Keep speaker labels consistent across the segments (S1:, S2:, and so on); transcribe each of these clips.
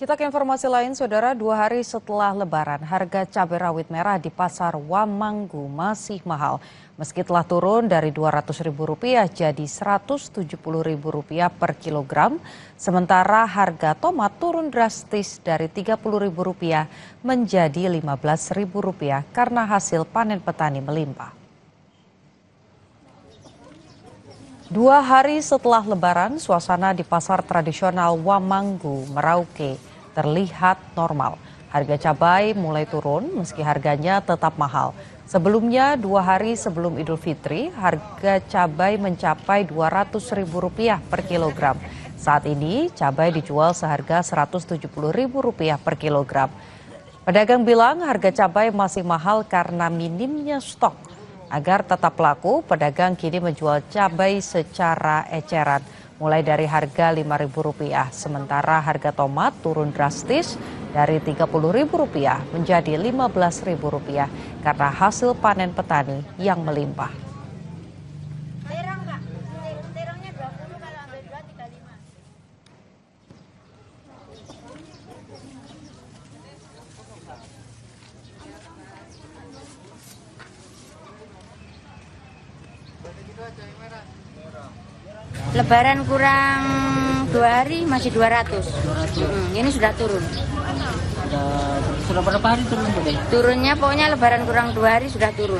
S1: Kita ke informasi lain, Saudara. 2 hari setelah Lebaran, harga cabai rawit merah di pasar Wamanggu masih mahal. Meski telah turun dari Rp200.000 jadi Rp170.000 per kilogram, sementara harga tomat turun drastis dari Rp30.000 menjadi Rp15.000 karena hasil panen petani melimpah. 2 hari setelah Lebaran, suasana di pasar tradisional Wamanggu, Merauke terlihat normal. Harga cabai mulai turun meski harganya tetap mahal. Sebelumnya 2 hari sebelum Idul Fitri, harga cabai mencapai Rp200.000 per kilogram. Saat ini cabai dijual seharga Rp170.000 per kilogram. Pedagang bilang harga cabai masih mahal karena minimnya stok. Agar tetap laku, pedagang kini menjual cabai secara eceran, mulai dari harga Rp5.000. Sementara harga tomat turun drastis dari Rp30.000 menjadi Rp15.000 karena hasil panen petani yang melimpah.
S2: Terongnya 20, kalau ambil 2, 35. Lebaran kurang 2 hari masih 200. Ini sudah turun.
S3: Sudah berapa hari turun, Bude?
S2: Turunnya pokoknya Lebaran kurang 2 hari sudah turun.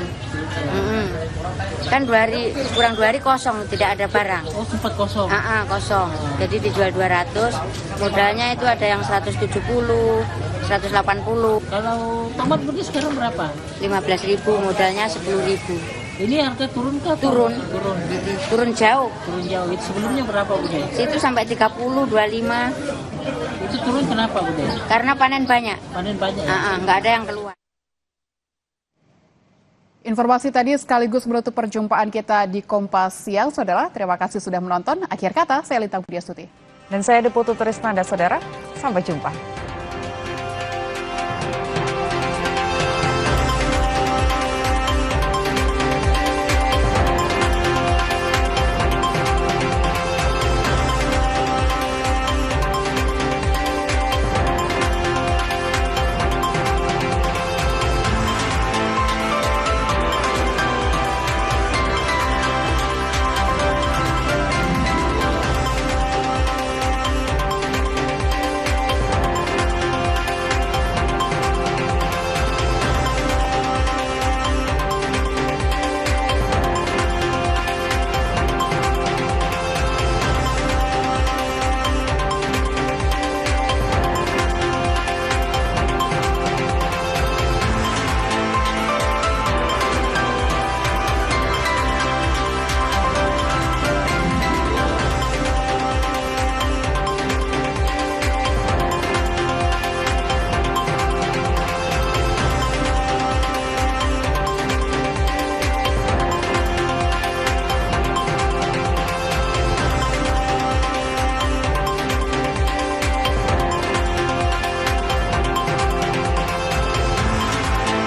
S2: Kan 2 hari kurang 2 hari kosong, tidak ada barang.
S3: Oh, sempat kosong.
S2: Kosong. Jadi dijual 200. Modalnya itu ada yang 170, 180.
S3: Kalau tomat Bude sekarang berapa?
S2: 15.000, modalnya 10.000.
S3: Ini harga turun kah?
S2: Turun. Turun jauh.
S3: Turun jauh. Itu sebelumnya berapa, Bude?
S2: Situ sampai 30, 25.
S3: Itu turun kenapa, Bude?
S2: Karena panen banyak.
S3: Panen banyak.
S2: Nggak ada yang keluar.
S4: Informasi tadi sekaligus menutup perjumpaan kita di Kompas Siang, Saudara. Terima kasih sudah menonton. Akhir kata, saya Lintang Budiastuti.
S1: Dan saya Deputu Trisnanda, Saudara. Sampai jumpa.